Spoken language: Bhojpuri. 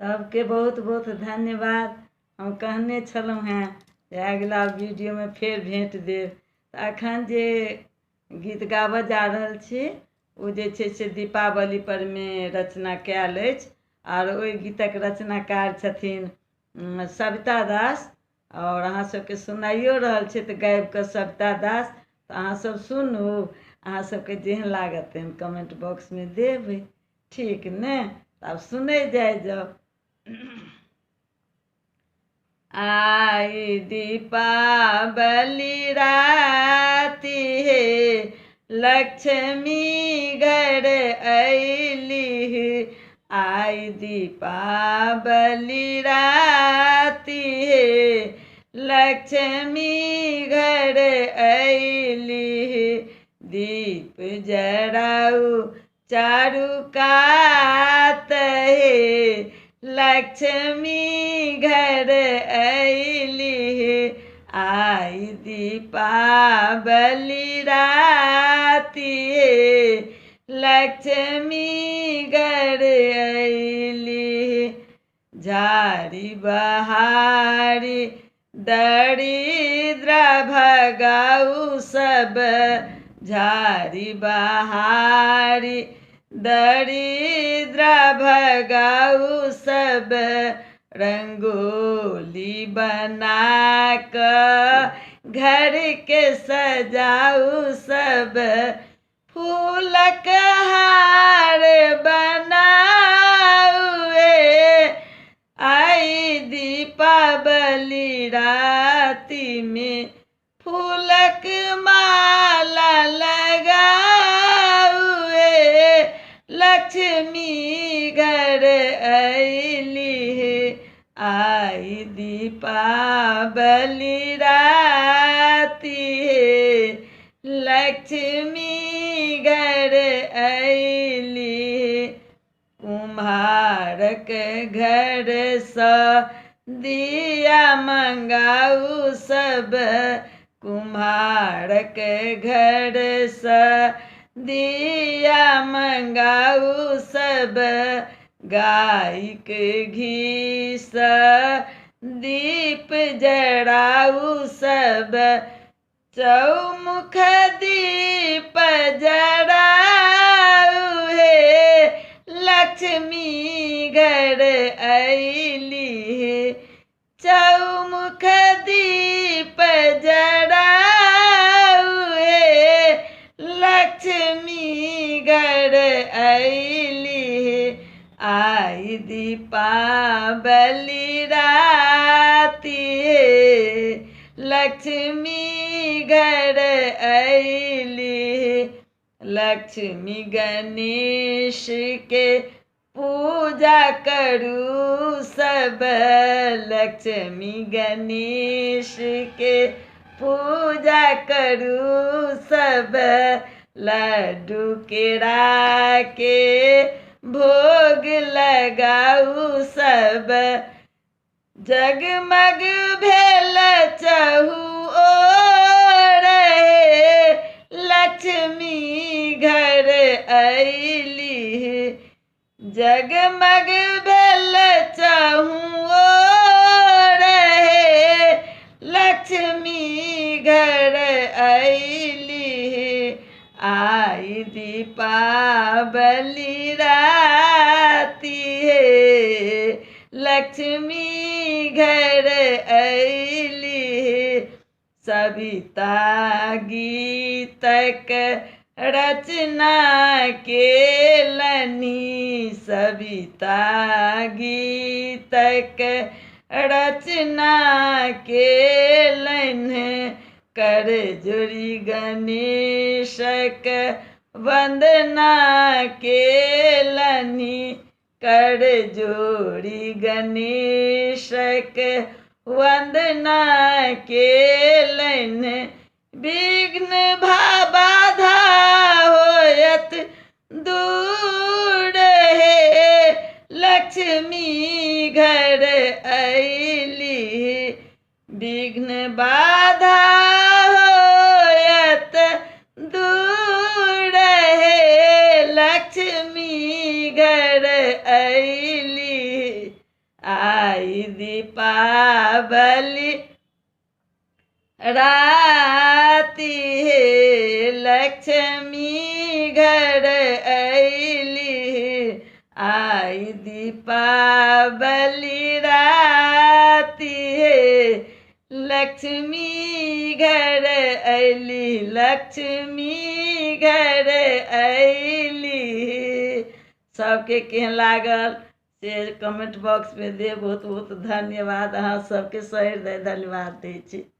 सबके बहुत बहुत धन्यवाद। हम कहने छलहुँ हेँ जे अगिला वीडियोमे फेर भेंट देब। तऽ एखन जे गीत गाबऽ जा रहल छी ओ जे छै से दीपावली परमे रचना कयल अछि आओर ओहि गीतक रचनाकार छथिन सविता दास। और अहाँ सबके सुनाइयो रहल छै तऽ गाबि कऽ सविता दास। तऽ अहाँ सब सुनू, अहाँ सबके जेहन लागत तेहन कमेंट बॉक्समे देबै, ठीक ने? आब सुनै जाइ जाउ। आई दीपावली राति हे लक्ष्मी घर अइली। आई दीपावली राति हे लक्ष्मी घर अइली। दीप जराऊ चारू कात हे लक्ष्मी घर अइली। आई दीपावली राति हे लक्ष्मी घर अइली। झाड़ी बहारी दरिद्र भगाऊ सब, झाड़ी बहारी दरिद्र भगाऊ सब। रंगोली बना कर घर के सजाऊ सब। फूलक हार बनाऊ आई दीपावली राति में फूलक माला लगाऊ लक्ष्मी घर अइली। आई दीपावली राति हे लक्ष्मी घर अइली। कुम्हारक घर सँ दिया मंगाऊ सब, कुम्हारक घर सँ दिया मंगाऊ सब। गाय के घी सँ दीप जराऊ सब। चौमुख दीप जराऊ लक्ष्मी घर अइली। चौमुख दीप जराऊ लक्ष्मी घर अइली। आई दीपावली राति हे लक्ष्मी घर अइली। लक्ष्मी गणेश के पूजा करू सब, लक्ष्मी गणेश के पूजा करू सब। लड्डू केरा के भोग लगाऊ सब। जगमग भेल चहु ओर लक्ष्मी घर अइली। जगमग भेल चहु ओर लक्ष्मी घर अइली। आई दीपावली राति हे लक्ष्मी घर अइली। सविता गीतक रचना केलनि, सविता गीतक रचना केलनि। कर जोड़ी गणेशक वंदना केलनि, कर जोड़ी गणेशक वंदना केलनि। विघ्न बाधा होयत दूर लक्ष्मी घर अइली। विघ्न बाधा होयत दूर लक्ष्मी घर अइली। आई दीपावली राती हे लक्ष्मी घर अइली। आई दीपावली राती हे लक्ष्मी घर अइली, लक्ष्मी घर अइली। सबके केहन लागल से कमेंट बॉक्स में दे। बहुत बहुत धन्यवाद। अहाँ सबके सही धन्यवाद दै छी।